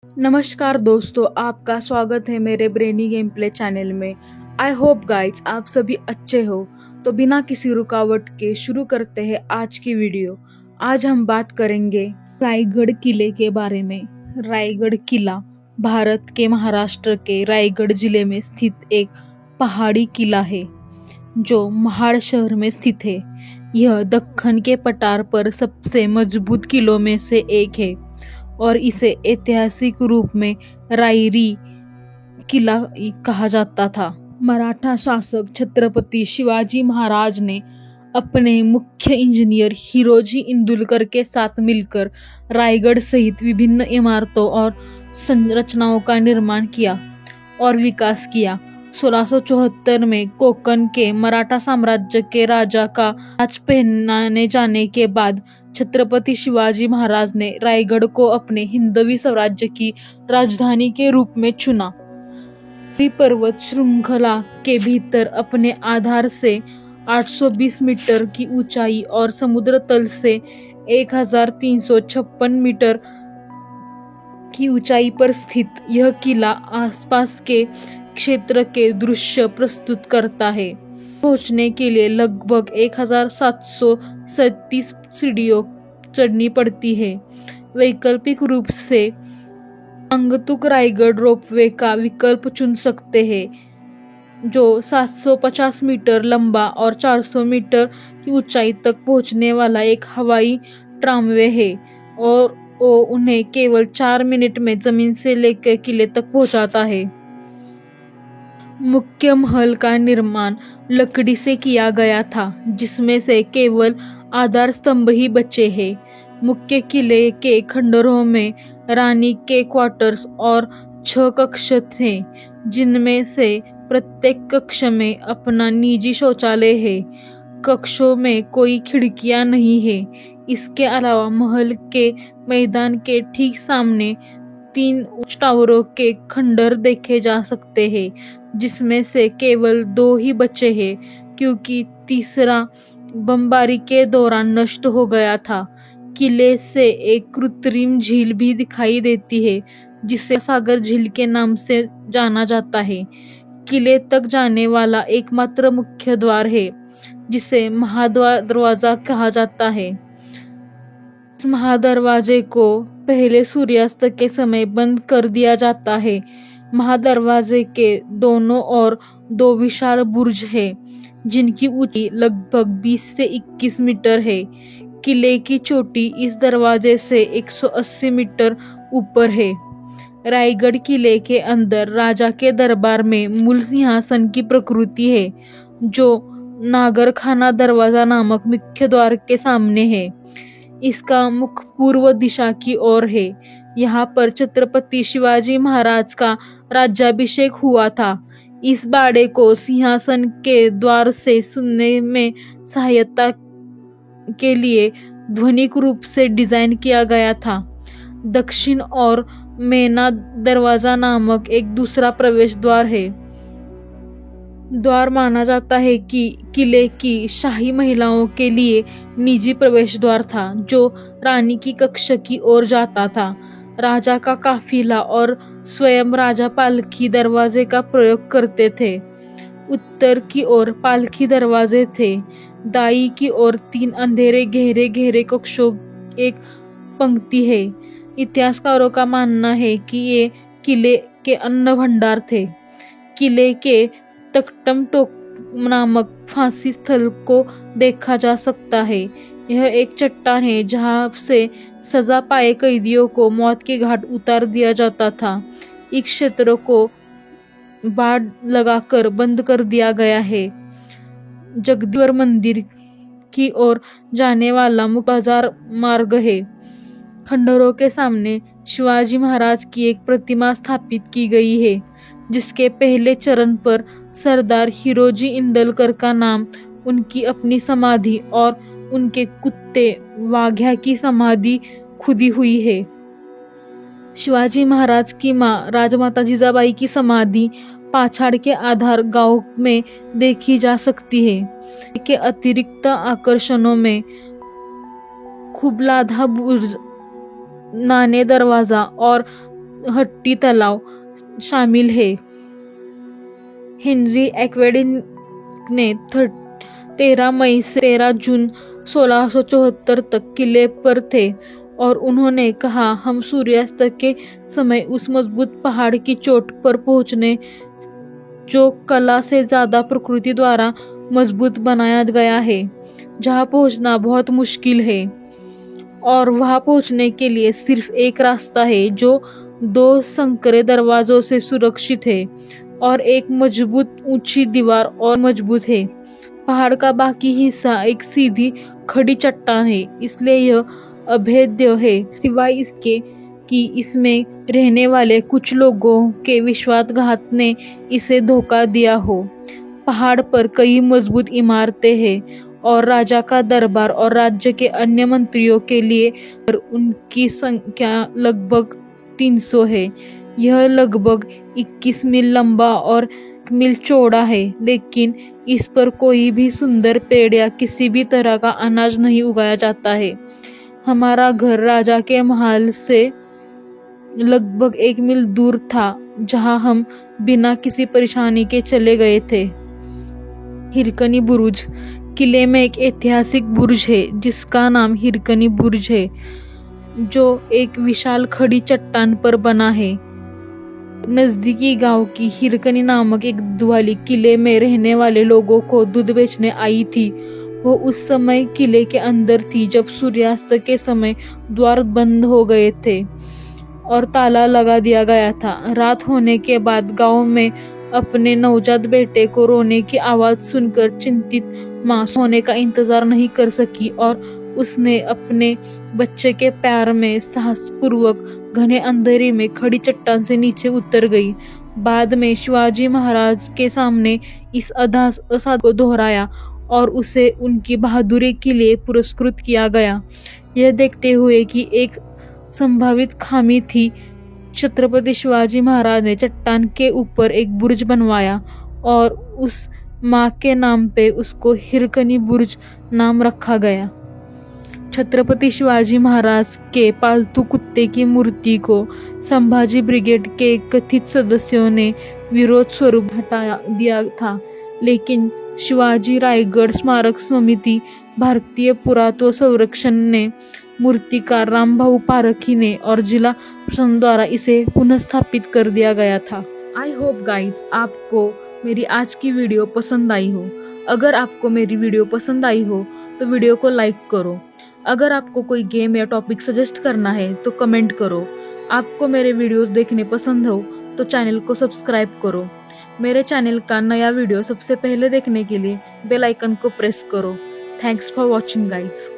नमस्कार दोस्तों, आपका स्वागत है मेरे ब्रेनी गेम प्ले चैनल में। आई होप गाइज आप सभी अच्छे हो। तो बिना किसी रुकावट के शुरू करते हैं आज की वीडियो। आज हम बात करेंगे रायगढ़ किले के बारे में। रायगढ़ किला भारत के महाराष्ट्र के रायगढ़ जिले में स्थित एक पहाड़ी किला है जो महाड़ शहर में स्थित है। यह दक्खन के पठार पर सबसे मजबूत किलों में से एक है और इसे ऐतिहासिक रूप में रायरी किला कहा जाता था। मराठा शासक छत्रपति शिवाजी महाराज ने अपने मुख्य इंजीनियर हिरोजी इंदुलकर के साथ मिलकर रायगढ़ सहित विभिन्न इमारतों और संरचनाओं का निर्माण किया और विकास किया। 1674 में कोंकण के मराठा साम्राज्य के राजा का ताज पहनाने जाने के बाद छत्रपति शिवाजी महाराज ने रायगढ़ को अपने हिंदवी स्वराज्य की राजधानी के रूप में चुना। इसी पर्वत श्रृंखला के भीतर अपने आधार से 820 मीटर की ऊंचाई और समुद्र तल से 1356 मीटर की ऊंचाई पर स्थित यह किला आसपास के क्षेत्र के दृश्य प्रस्तुत करता है। पहुंचने के लिए लगभग 1737 सीढ़ियों चढ़नी पड़ती है। वैकल्पिक रूप से अंगतुक रायगढ़ रोपवे का विकल्प चुन सकते हैं जो 750 मीटर लंबा और 400 मीटर की ऊंचाई तक पहुंचने वाला एक हवाई ट्रामवे है और वो उन्हें केवल 4 मिनट में जमीन से लेकर किले तक पहुंचाता है। मुख्य महल का निर्माण लकड़ी से किया गया था जिसमें से केवल आधार स्तंभ ही बचे हैं। मुख्य किले के खंडरों में रानी के क्वार्टर्स और 6 कक्ष थे जिनमें से प्रत्येक कक्ष में अपना निजी शौचालय है। कक्षों में कोई खिड़कियां नहीं है। इसके अलावा महल के मैदान के ठीक सामने 3 टावरों के खंडर देखे जा सकते हैं जिसमें से केवल 2 ही बचे हैं क्योंकि तीसरा बमबारी के दौरान नष्ट हो गया था। किले से एक कृत्रिम झील भी दिखाई देती है जिसे सागर झील के नाम से जाना जाता है। किले तक जाने वाला एकमात्र मुख्य द्वार है जिसे महादरवाजा कहा जाता है। इस महादरवाजे को पहले सूर्यास्त के समय बंद कर दिया जाता है। महादरवाजे के दोनों ओर 2 विशाल बुर्ज है जिनकी ऊंचाई लगभग 20 से 21 मीटर है। किले की चोटी इस दरवाजे से 180 मीटर ऊपर है। रायगढ़ किले के अंदर राजा के दरबार में मूल सिंहासन की प्रकृति है जो नागरखाना दरवाजा नामक मुख्य द्वार के सामने है। इसका मुख पूर्व दिशा की ओर है। यहाँ पर छत्रपति शिवाजी महाराज का राज्याभिषेक हुआ था। इस बाड़े को सिंहासन के द्वार से सुनने में सहायता के लिए ध्वनिक रूप से डिजाइन किया गया था। दक्षिण और मेना दरवाजा नामक एक दूसरा प्रवेश द्वार है। द्वार माना जाता है कि किले की शाही महिलाओं के लिए निजी प्रवेश द्वार था जो रानी की कक्ष की ओर जाता था। राजा का काफिला और स्वयं राजा पालकी दरवाजे का प्रयोग करते थे। उत्तर की ओर पालकी दरवाजे थे। दाई की ओर 3 अंधेरे गहरे गहरे कक्षों एक पंक्ति है। इतिहासकारों का मानना है कि ये किले के अन्न भंडार थे। किले के तकटम टोक नामक फांसी स्थल को देखा जा सकता है। यह एक चट्टान है जहां से सजा पाए कैदियों को मौत के घाट उतार दिया जाता था। इस क्षेत्र को बाड़ लगाकर बंद कर दिया गया है। जगदीश्वर मंदिर की ओर जाने वाला मुख्य बाजार मार्ग है। खंडरों के सामने शिवाजी महाराज की एक प्रतिमा स्थापित की गई है जिसके पहले चरण पर सरदार हिरोजी इंदलकर का नाम, उनकी अपनी समाधि और उनके कुत्ते वाघ्या की समाधि खुदी हुई है। शिवाजी महाराज की मां राजमाता जिजाबाई की समाधि पाछाड़ के आधार गांव में देखी जा सकती है। के अतिरिक्त आकर्षणों में खुबलाधा बुर्ज, नाने दरवाजा और हट्टी तलाव शामिल है। हेनरी एक्वेडिक ने 13 मई से 13 जून 1674 तक किले पर थे और उन्होंने कहा, हम सूर्यास्त के समय उस मजबूत पहाड़ की चोट पर पहुंचने जो कला से ज्यादा प्रकृति द्वारा मजबूत बनाया गया है, जहां पहुंचना बहुत मुश्किल है और वहां पहुंचने के लिए सिर्फ एक रास्ता है जो 2 संकरे दरवाजों से सुरक्षित है और एक मजबूत ऊंची दीवार और मजबूत है। पहाड़ का बाकी हिस्सा एक सीधी खड़ी चट्टान है, इसलिए यह अभेद्य है, सिवाय इसके कि इसमें रहने वाले कुछ लोगों के विश्वासघात ने इसे धोखा दिया हो। पहाड़ पर कई मजबूत इमारतें हैं और राजा का दरबार और राज्य के अन्य मंत्रियों के लिए उनकी संख्या लगभग 300 है। यह लगभग 21 मील लंबा और 1 मील चौड़ा है, लेकिन इस पर कोई भी सुंदर पेड़ या किसी भी तरह का अनाज नहीं उगाया जाता है। हमारा घर राजा के महल से लगभग 1 मील दूर था, जहां हम बिना किसी परेशानी के चले गए थे। हिरकनी बुर्ज किले में एक ऐतिहासिक बुर्ज है जिसका नाम हिरकनी बुर्ज है, जो एक विशाल खड़ी चट्टान पर बना है। नजदीकी गांव की हिरकनी नामक एक दुआली किले में रहने वाले लोगों को दूध बेचने आई थी। वो उस समय किले के अंदर थी जब सूर्यास्त के समय द्वार बंद हो गए थे और ताला लगा दिया गया था। रात होने के बाद गांव में अपने नवजात बेटे को रोने की आवाज सुनकर चिंतित मां सोने का इंतजार नहीं कर सकी और उसने अपने बच्चे के प्यार में साहसपूर्वक घने अंधेरे में खड़ी चट्टान से नीचे उतर गई। बाद में शिवाजी महाराज के सामने इस असाध्य को दोहराया और उसे उनकी बहादुरी के लिए पुरस्कृत किया गया। यह देखते हुए कि एक संभावित खामी थी, छत्रपति शिवाजी महाराज ने चट्टान के ऊपर एक बुर्ज बनवाया और उस मां के नाम पे उसको हिरकनी बुर्ज नाम रखा गया। छत्रपति शिवाजी महाराज के पालतू कुत्ते की मूर्ति को संभाजी ब्रिगेड के कथित सदस्यों ने विरोध स्वरूप हटा दिया था, लेकिन शिवाजी रायगढ़ स्मारक समिति, भारतीय पुरातत्व संरक्षण ने, मूर्तिकार रामभाऊ पारखी ने और जिला प्रशासन द्वारा इसे पुनः स्थापित कर दिया गया था। आई होप गाइज आपको मेरी आज की वीडियो पसंद आई हो। अगर आपको मेरी वीडियो पसंद आई हो तो वीडियो को लाइक करो। अगर आपको कोई गेम या टॉपिक सजेस्ट करना है तो कमेंट करो। आपको मेरे वीडियोस देखने पसंद हो तो चैनल को सब्सक्राइब करो। मेरे चैनल का नया वीडियो सबसे पहले देखने के लिए बेल आइकन को प्रेस करो। Thanks for watching guys.